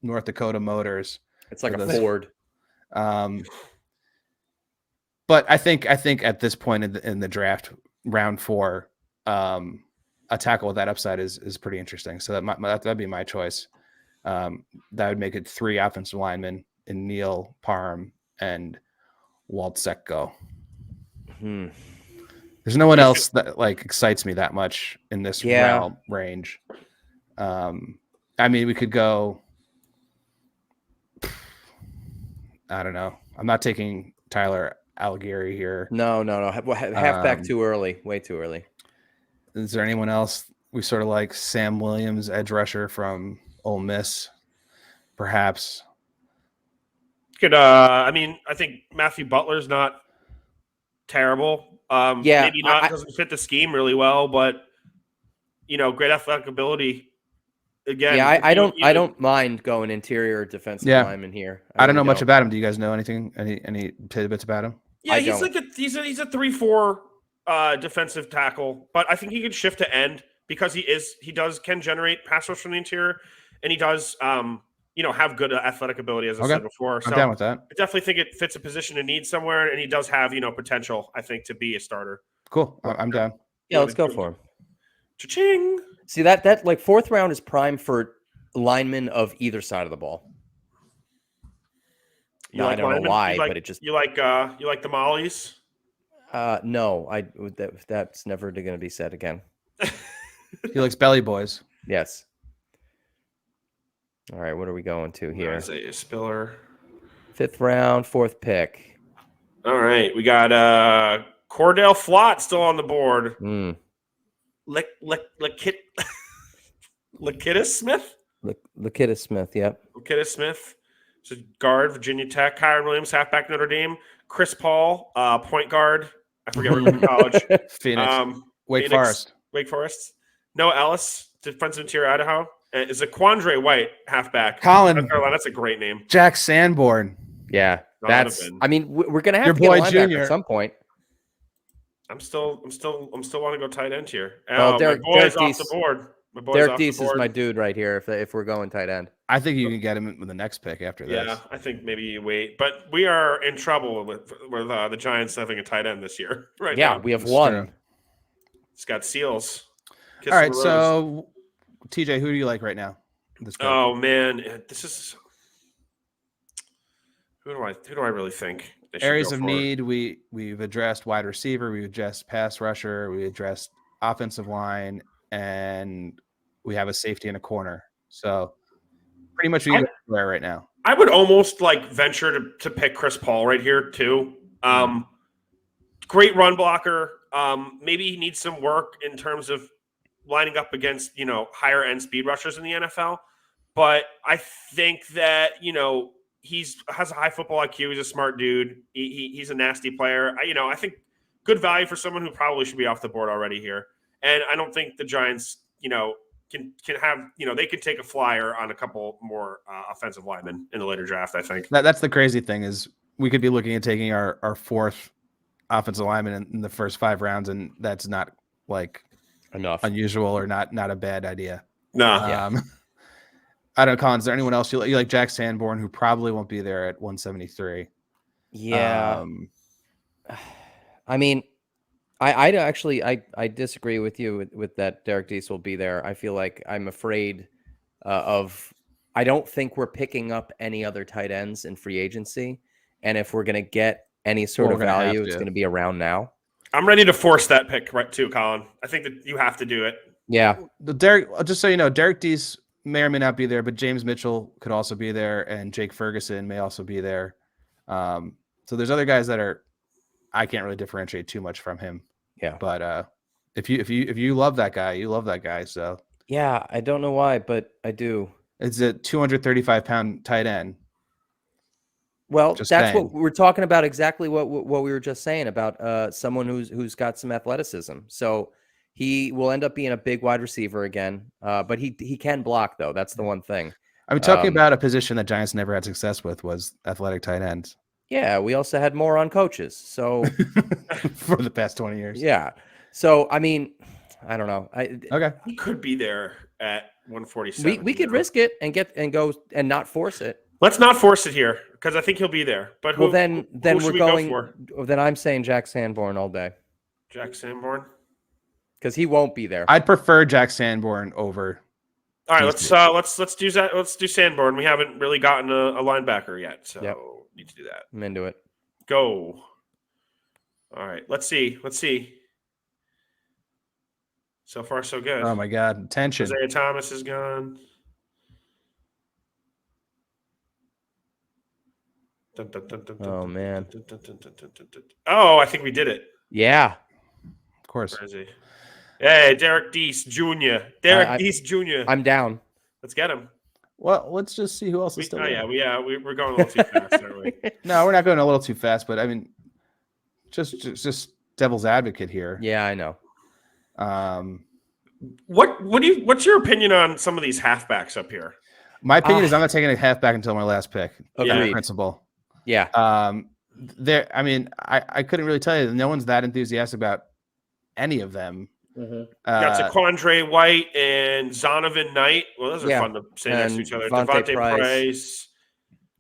North Dakota motors. It's like a Ford. But I think at this point in the draft, round 4, a tackle with that upside is pretty interesting. So that'd be my choice. That would make it 3 offensive linemen in Neal, Parham, and Waltzetko. There's no one else that excites me that much in this realm range. I mean, we could go. I don't know. I'm not taking Tyler Algieri here. No. Halfback too early. Way too early. Is there anyone else we sort of like? Sam Williams, edge rusher from Ole Miss, perhaps. Could I think Matthew Butler's not terrible. Maybe not doesn't fit the scheme really well, but great athletic ability. Again, yeah, I don't mind going interior defensive lineman here. I don't know much about him. Do you guys know anything? Any tidbits about him? Yeah, he's a 3-4 defensive tackle, but I think he could shift to end because he can generate pass rush from the interior, and he does have good athletic ability, as I said before. So I'm down with that. I definitely think it fits a position of need somewhere, and he does have potential, I think, to be a starter. Cool, I'm down. Yeah, let's go for him. Cha-ching! See that 4th round is prime for linemen of either side of the ball. I don't know why, but it just you like the mollies. No, that's never going to be said again. He likes belly boys. Yes. All right, what are we going to here? Isaiah Spiller. 5th round, 4th pick. All right, we got Cordell Flott still on the board. Lakita Smith? Lakita Smith, yep. Lakita Smith. So guard, Virginia Tech. Kyron Williams, halfback, Notre Dame. Chris Paul, point guard. I forget where from college. Phoenix. Wake Forest. Noah Ellis, defensive interior, Idaho. Is it Quandre White, halfback? Colin. North Carolina. That's a great name. Jack Sanborn. Yeah, we're gonna have to boy get a linebacker at some point. I'm still want to go tight end here. Well, my boy's off the board. Derek Deese is my dude right here. If we're going tight end, I think you can get him with the next pick after this. Yeah, I think maybe you wait, but we are in trouble with the Giants having a tight end this year. Right? Yeah, now. we have one. True. It's got Seals. All right, so TJ, who do you like right now? Oh man, this is who do I really think? Areas of need. We've addressed wide receiver. We've addressed pass rusher. We addressed offensive line, and we have a safety and a corner. So pretty much everywhere right now. I would almost venture to pick Chris Paul right here too. Great run blocker. Maybe he needs some work in terms of lining up against higher end speed rushers in the NFL. But I think that has a high football IQ. He's a smart dude. He's a nasty player. I think good value for someone who probably should be off the board already here. And I don't think the Giants, can have, they could take a flyer on a couple more offensive linemen in the later draft. I think that's the crazy thing is we could be looking at taking our 4th offensive lineman in the first 5 rounds, and that's not enough unusual or not a bad idea. No. I don't know, Colin, is there anyone else you like Jack Sanborn, who probably won't be there at 173? Yeah. I mean, I disagree with you with that. Derek Deese will be there. I feel like I'm afraid I don't think we're picking up any other tight ends in free agency. And if we're going to get any sort of value, it's going to be around now. I'm ready to force that pick right too, Colin. I think that you have to do it. Yeah. Just so you know, Derek Deese may or may not be there, but James Mitchell could also be there, and Jake Ferguson may also be there. So there's other guys that I can't really differentiate too much from him. Yeah. But if you love that guy, you love that guy. So yeah, I don't know why, but I do. It's a 235-pound tight end. Well, that's what we're talking about. Exactly what we were just saying about someone who's got some athleticism. So he will end up being a big wide receiver again. But he can block though. That's the one thing. I'm talking about a position that Giants never had success with was athletic tight ends. Yeah, we also had moron coaches. So for the past 20 years. Yeah. So I mean, I don't know. Okay. He could be there at 147. We could risk it and go and not force it. Let's not force it here because I think he'll be there. But who, then who we're going. Then I'm saying Jack Sanborn all day. Jack Sanborn, because he won't be there. I'd prefer Jack Sanborn over. All right, let's do that. Let's do Sanborn. We haven't really gotten a linebacker yet, so need to do that. I'm into it. Go. All right, let's see. So far, so good. Oh my God, tension. Isaiah Thomas is gone. Oh man. Oh, I think we did it. Yeah. Of course. Where is he? Hey, Derek Deese Jr. Deese Jr. I'm down. Let's get him. Well, let's just see who else is still there. We're going a little too fast, aren't we? No, we're not going a little too fast, but I mean, just devil's advocate here. Yeah, I know. What's your opinion on some of these halfbacks up here? My opinion is I'm not taking a halfback until my last pick. Agreed. Principle. Yeah. I mean, I couldn't really tell you. No one's that enthusiastic about any of them. Mm-hmm. Got Taquandre White and Zonovan Knight. Well, those are fun to say next to each other. Devontae Price.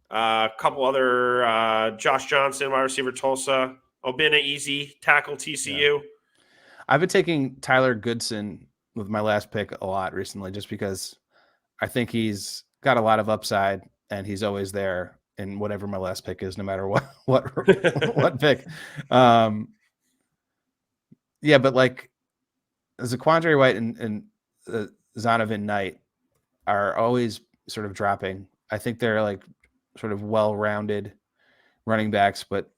A couple other Josh Johnson, wide receiver Tulsa. Obinna Easy, tackle TCU. Yeah. I've been taking Tyler Goodson with my last pick a lot recently, just because I think he's got a lot of upside and he's always there in whatever my last pick is, no matter what pick. Yeah, but like Zaquandre White and Zonovan Knight are always sort of dropping. I think they're like sort of well-rounded running backs, but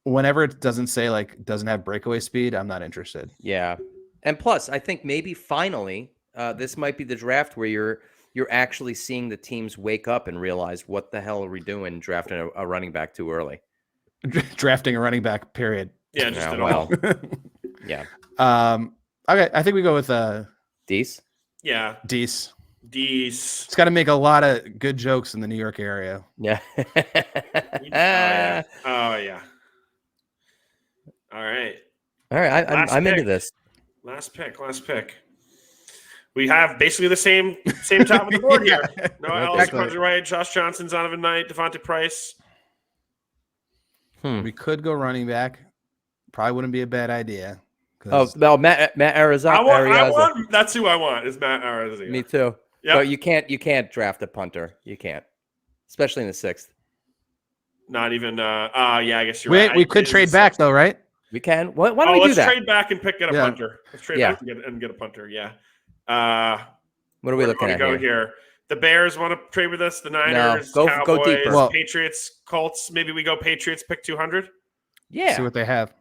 whenever it doesn't say like doesn't have breakaway speed, I'm not interested. Yeah. And plus, I think maybe finally this might be the draft where you're actually seeing the teams wake up and realize what the hell are we doing drafting a running back too early. Drafting a running back, period. Yeah, just at all. Yeah. Okay, I think we go with Deese. Yeah. Deese. It's got to make a lot of good jokes in the New York area. Yeah. Oh yeah. All right. I'm into this. Last pick. We have basically the same top of the board here. No Ellis, Right, Josh Johnson, Zonovan Knight, Devontae Price. We could go running back. Probably wouldn't be a bad idea. Matt Araiza. That's who I want. Is Matt Araiza. Me too. Yeah. But you can't draft a punter. You can't, especially in the 6th. Not even. Yeah, I guess you're right. We could trade back though, right? We can. Why don't we do that? Let's trade back and get a punter. Let's trade back and get a punter. Yeah. What are we looking at here? The Bears want to trade with us. The Niners, Cowboys, go deeper. Patriots, Colts. Maybe we go Patriots. Pick 200. Yeah. See what they have.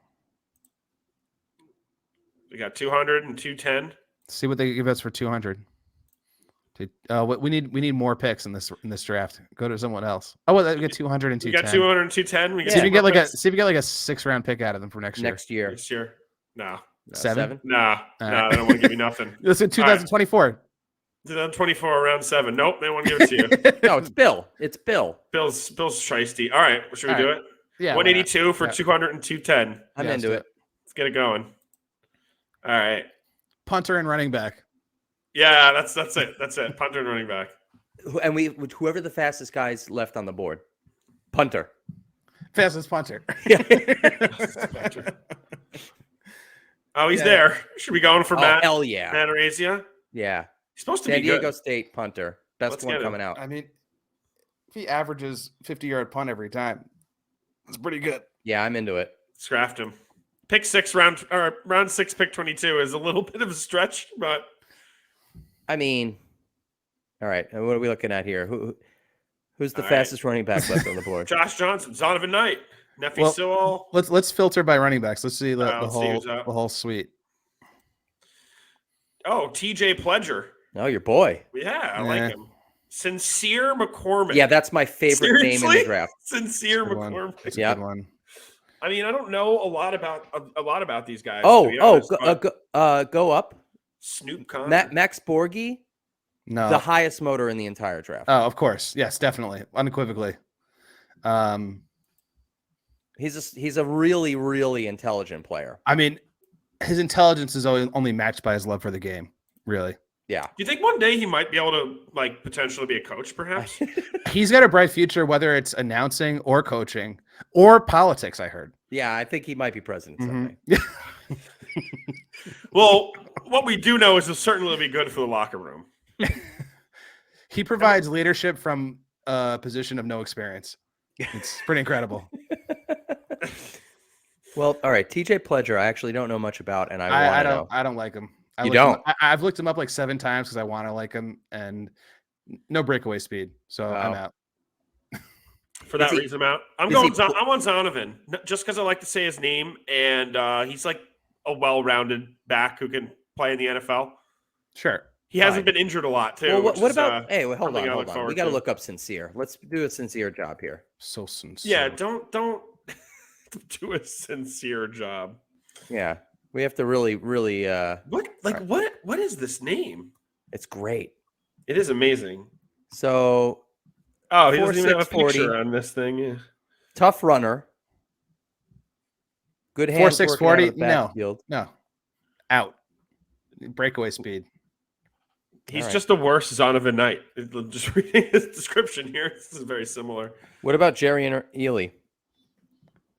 We got 200 and 210. See what they give us for 200. We need more picks in this draft. Go to someone else. Oh, well, we get 200 and 210. We got 200 and 210. See if we get like a 6th-round pick out of them for next year. Next year. No. 7? No. They don't want to give you nothing. This is 2024. Right. 2024 around 7. Nope, they won't give it to you. No, it's Bill. Bill's shiesty. All right, should we do it? Yeah. 182 for 200 and 210. I'm into it. Let's get it going. All right. Punter and running back. Yeah, that's it. Punter and running back. And whoever the fastest guys left on the board. Punter. Fastest punter. Oh, he's there. Should we go in for Matt? Hell yeah. Matt Araiza? Yeah. He's supposed to San be good. San Diego State punter. Best one coming out. I mean, if he averages 50-yard punt every time, that's pretty good. Yeah, I'm into it. Let's draft him. pick 6 round 6 pick 22 is a little bit of a stretch, but I mean, all right. And what are we looking at here? Who's the All fastest running back left on the board? Josh Johnson, Zonovan Knight, Nefi Well, Sewell. Let's filter by running backs. Let's see the let's see who's up. whole suite. Oh, TJ Pledger. Oh, your boy. Yeah, I like him. Sincere McCormick. Yeah, that's my favorite name in the draft. Sincere McCormick. That's a good one. I mean, I don't know a lot about these guys. Go up. Snoop Conn. Max Borge. No, the highest motor in the entire draft. Oh, of course, yes, definitely, unequivocally. He's a really, really intelligent player. I mean, his intelligence is only matched by his love for the game. Really. Yeah. Do you think one day he might be able to potentially be a coach, perhaps? He's got a bright future, whether it's announcing or coaching or politics, I heard. Yeah, I think he might be president someday. Mm-hmm. Well, what we do know is he'll certainly be good for the locker room. He provides leadership from a position of no experience. It's pretty incredible. Well, all right. TJ Pledger, I actually don't know much about, and I don't like him. I've looked him up like 7 times because I want to like him, and no breakaway speed, so I'm out. For that reason, I'm out. I want Zonovan just because I like to say his name, and he's like a well-rounded back who can play in the NFL. Sure. He hasn't been injured a lot, too. Well, what about hold on. We got to look up Sincere. Let's do a Sincere job here. So sincere. Yeah, don't do a Sincere job. Yeah. We have to really what is this name? It's great. It is amazing. So he doesn't even have a picture on this thing. Yeah. Tough runner. Good hands. 4.640. No. Out. Breakaway speed. He's just a worse Zonovan Knight. Just reading his description here, this is very similar. What about Jerry and Ely?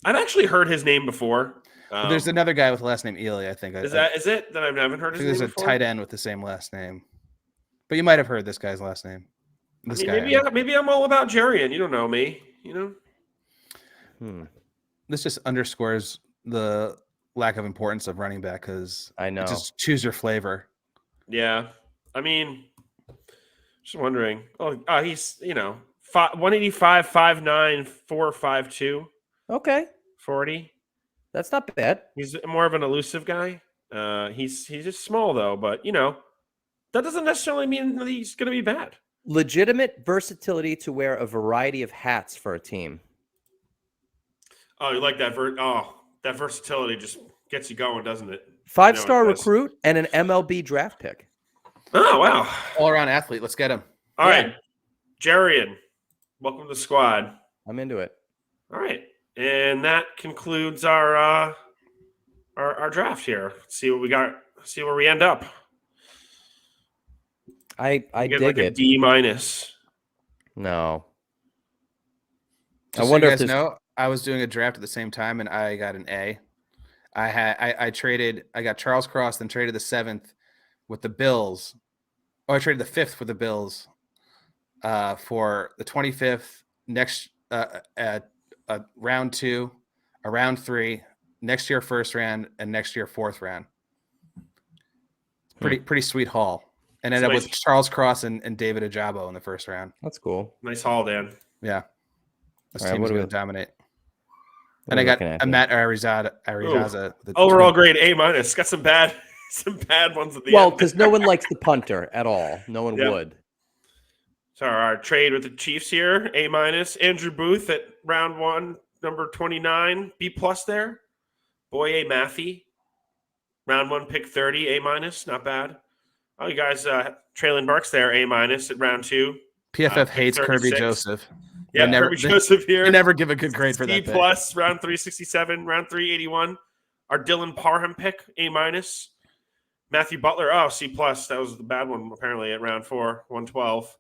I've actually heard his name before. There's another guy with the last name Ely, I think. Is it that I haven't heard his name before? There's a tight end with the same last name. But you might have heard this guy's last name. Maybe I'm all about Jerry, and you don't know me, This just underscores the lack of importance of running back because I know. Just choose your flavor. Yeah. I mean, just wondering. Oh, he's 185, 5'9", 4'5'2". Okay. 40. That's not bad. He's more of an elusive guy. He's just small though, but that doesn't necessarily mean that he's going to be bad. Legitimate versatility to wear a variety of hats for a team. Oh, you like that? That versatility just gets you going, doesn't it? 5-star recruit and an MLB draft pick. Oh, wow. All-around athlete. Let's get him. All right. Jarian, welcome to the squad. I'm into it. All right. And that concludes our draft here. Let's see what we got. See where we end up. I dig a it. D-. No. I wonder if I was doing a draft at the same time and I got an A. I got Charles Cross, then traded the 7th with the Bills. Oh, I traded the 5th with the Bills for the 25th next round 2, a round 3, next year 1st round, and next year 4th round. Pretty sweet haul. And ended up with Charles Cross and David Ajabo in the 1st round. That's cool. Nice haul, Dan. Yeah. This All team's going to dominate. And I got Matt Arizaza. Overall grade A-. Got some bad ones at the end. Well, because no one likes the punter at all. No one would. So our trade with the Chiefs here, A-. Andrew Booth at round 1, number 29, B+ there. Boye Matthew, round 1, pick 30, A-. Not bad. Oh, you guys, Traylon Burks there, A- at round 2. PFF hates 36. Kirby Joseph. Yeah, Kirby Joseph here. They never give a good grade for that. D+, round 367, round 381. Our Dylan Parham pick, A-. Matthew Butler, C+. That was the bad one, apparently, at round 4, 112.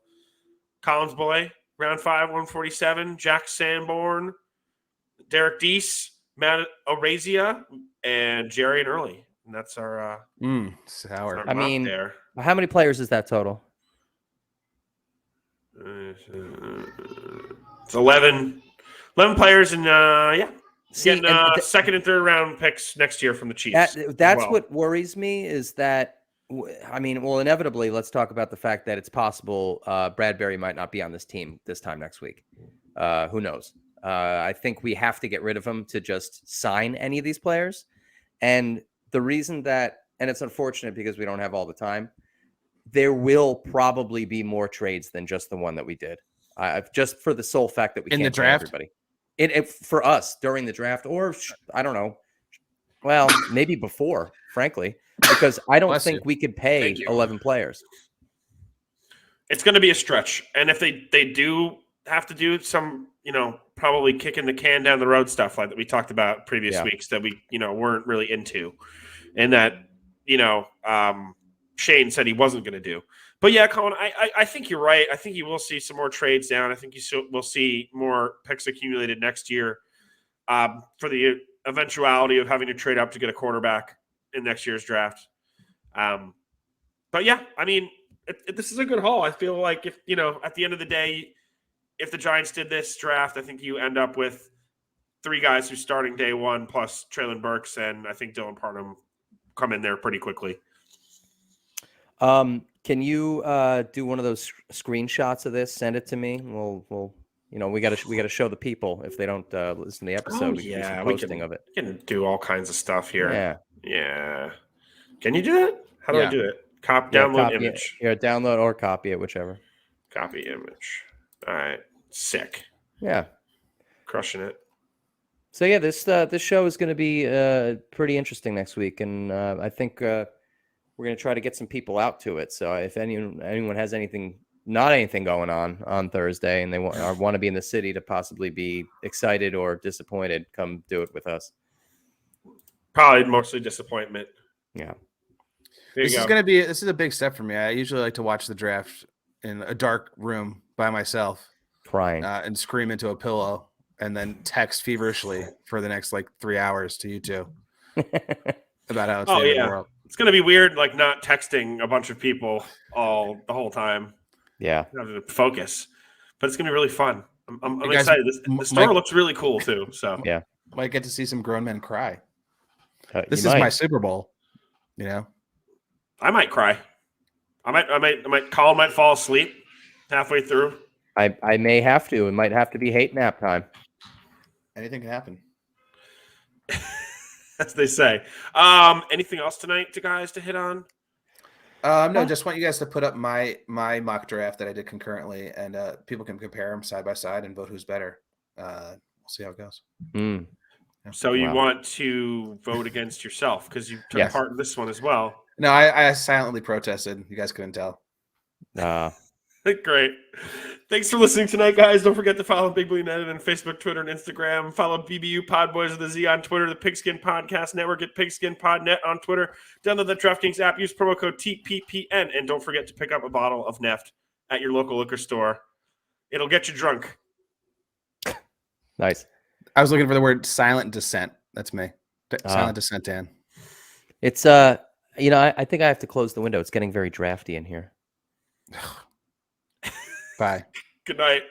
Collins Boy, round 5, 147. Jack Sanborn, Derek Deese, Matt Orazia, and Jerry and Early. And that's our sour. I mean, there. How many players is that total? It's 11 players, and getting second and third round picks next year from the Chiefs. That's what worries me is that, inevitably, let's talk about the fact that it's possible Bradbury might not be on this team this time next week. Who knows? I think we have to get rid of him to just sign any of these players. And the reason that, and it's unfortunate because we don't have all the time, there will probably be more trades than just the one that we did. Just for the sole fact that we can't pay everybody. For us during the draft, or I don't know. Well, maybe before, frankly, because I don't think we could pay 11 players. It's going to be a stretch. And if they do have to do some, probably kicking the can down the road stuff like that we talked about previous weeks that we, weren't really into, and that, Shane said he wasn't going to do. But yeah, Colin, I think you're right. I think you will see some more trades down. I think you will see more picks accumulated next year for the eventuality of having to trade up to get a quarterback in next year's draft. But yeah, I mean, this is a good haul. I feel like if, at the end of the day, if the Giants did this draft, I think you end up with 3 guys who's starting day one plus Treylon Burks, and I think Dylan Parham come in there pretty quickly. Can you do one of those screenshots of this? Send it to me. We'll we got to show the people if they don't listen to the episode. We can do some posting of it. We can do all kinds of stuff here. Yeah. Can you do that? How do I do it? Download image. Download or copy it, whichever. Copy image. All right. Sick. Yeah. Crushing it. So yeah, this show is going to be pretty interesting next week, and I think we're going to try to get some people out to it. So if anyone has anything going on Thursday, and they want to be in the city to possibly be excited or disappointed, come do it with us. Probably mostly disappointment. Yeah. This is a big step for me. I usually like to watch the draft in a dark room by myself, crying and scream into a pillow, and then text feverishly for the next 3 hours to you two about how it's the world. It's going to be weird, not texting a bunch of people the whole time. Yeah. To focus. But it's going to be really fun. I'm excited. The store looks really cool, too. So yeah. Might get to see some grown men cry. This is my Super Bowl, I might cry. Colin might fall asleep halfway through. I may have to. It might have to be hate nap time. Anything can happen. As they say. Anything else tonight to hit on? No, just want you guys to put up my mock draft that I did concurrently, and people can compare them side by side and vote who's better. We'll see how it goes. Mm. So you want to vote against yourself because you took part in this one as well. No, I silently protested. You guys couldn't tell. Great. Thanks for listening tonight, guys. Don't forget to follow Big Blue United on Facebook, Twitter, and Instagram. Follow BBU Podboys with a Z on Twitter, the Pigskin Podcast Network at Pigskin Podnet on Twitter. Download the DraftKings app. Use promo code TPPN. And don't forget to pick up a bottle of NEFT at your local liquor store. It'll get you drunk. Nice. I was looking for the word silent descent. That's me. Silent descent, Dan. It's, I think I have to close the window. It's getting very drafty in here. Bye. Good night.